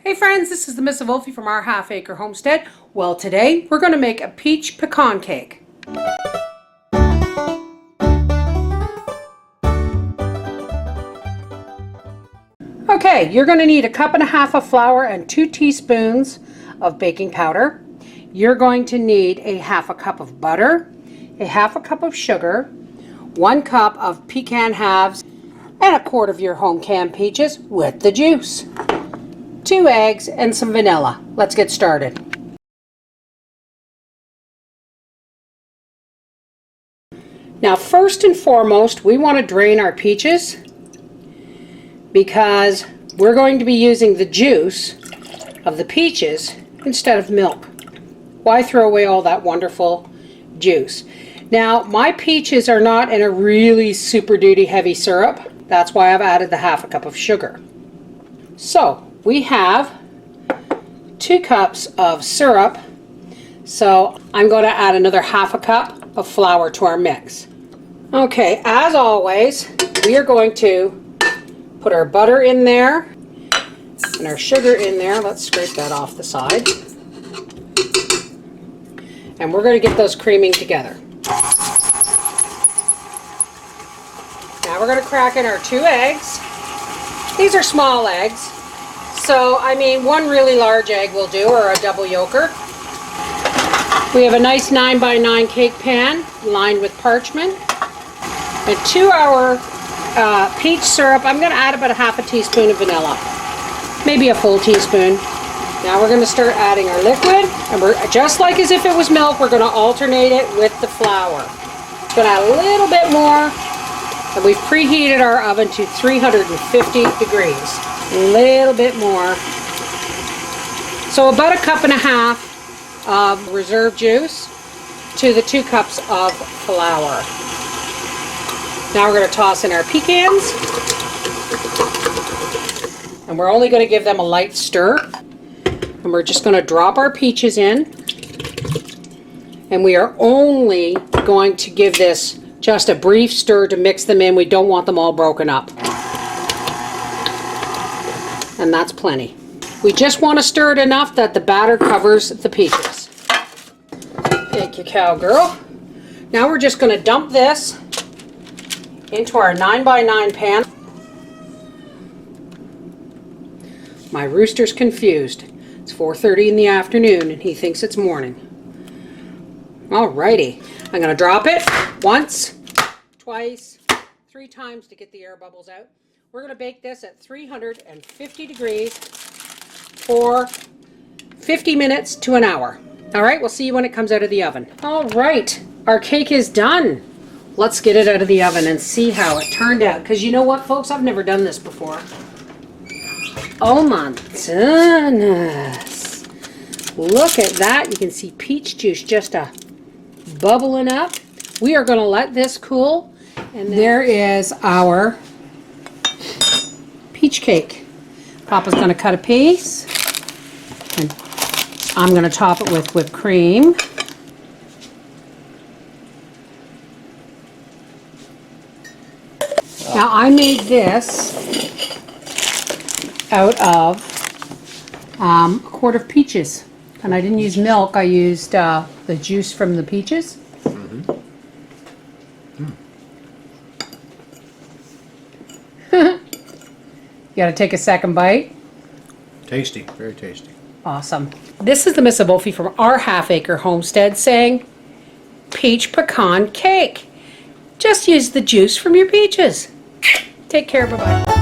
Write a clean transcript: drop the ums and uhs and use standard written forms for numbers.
Hey friends, this is the Miss Wolfie from Our Half Acre Homestead. Well, today we're going to make a peach pecan cake. Okay, you're going to need 1.5 cups of flour and 2 teaspoons of baking powder. You're going to need 1/2 cup of butter, 1/2 cup of sugar, 1 cup of pecan halves, and 1/4 of your home canned peaches with the juice. 2 eggs and some vanilla. Let's get started. Now, first and foremost, we want to drain our peaches because we're going to be using the juice of the peaches instead of milk. Why throw away all that wonderful juice? Now, my peaches are not in a really super duty heavy syrup. That's why I've added the 1/2 cup of sugar. So, we have 2 cups of syrup, so I'm going to add another 1/2 cup of flour to our mix. Okay, as always, we are going to put our butter in there and our sugar in there. Let's scrape that off the side. And we're going to get those creaming together. Now we're going to crack in our 2 eggs. These are small eggs. So, I mean, 1 really large egg will do, or a double yolker. We have a nice 9x9 cake pan lined with parchment. And to our peach syrup, I'm going to add about 1/2 teaspoon of vanilla. Maybe a full teaspoon. Now we're going to start adding our liquid. And we're just like as if it was milk, we're going to alternate it with the flour. It's going to add a little bit more. And we've preheated our oven to 350 degrees. A little bit more. So about 1.5 cups of reserve juice to the 2 cups of flour. Now we're going to toss in our pecans. And we're only going to give them a light stir. And we're just going to drop our peaches in. And we are only going to give this just a brief stir to mix them in. We don't want them all broken up. And that's plenty. We just want to stir it enough that the batter covers the peaches. Thank you, cowgirl. Now we're just going to dump this into our 9x9 pan. My rooster's confused. It's 4:30 in the afternoon and he thinks it's morning. Alrighty. I'm going to drop it once, twice, 3 times to get the air bubbles out. We're going to bake this at 350 degrees for 50 minutes to an hour. All right, we'll see you when it comes out of the oven. All right, our cake is done. Let's get it out of the oven and see how it turned out. Because you know what, folks? I've never done this before. Oh my goodness. Look at that. You can see peach juice just bubbling up. We are going to let this cool. And there is our peach cake. Papa's going to cut a piece, and I'm going to top it with whipped cream. Now I made this out of 1 quart of peaches, and I didn't use milk. I used the juice from the peaches. You got to take a second bite. Tasty, very tasty. Awesome. This is the Miss Wolfie from Our Half Acre Homestead saying, peach pecan cake. Just use the juice from your peaches. Take care, bye-bye.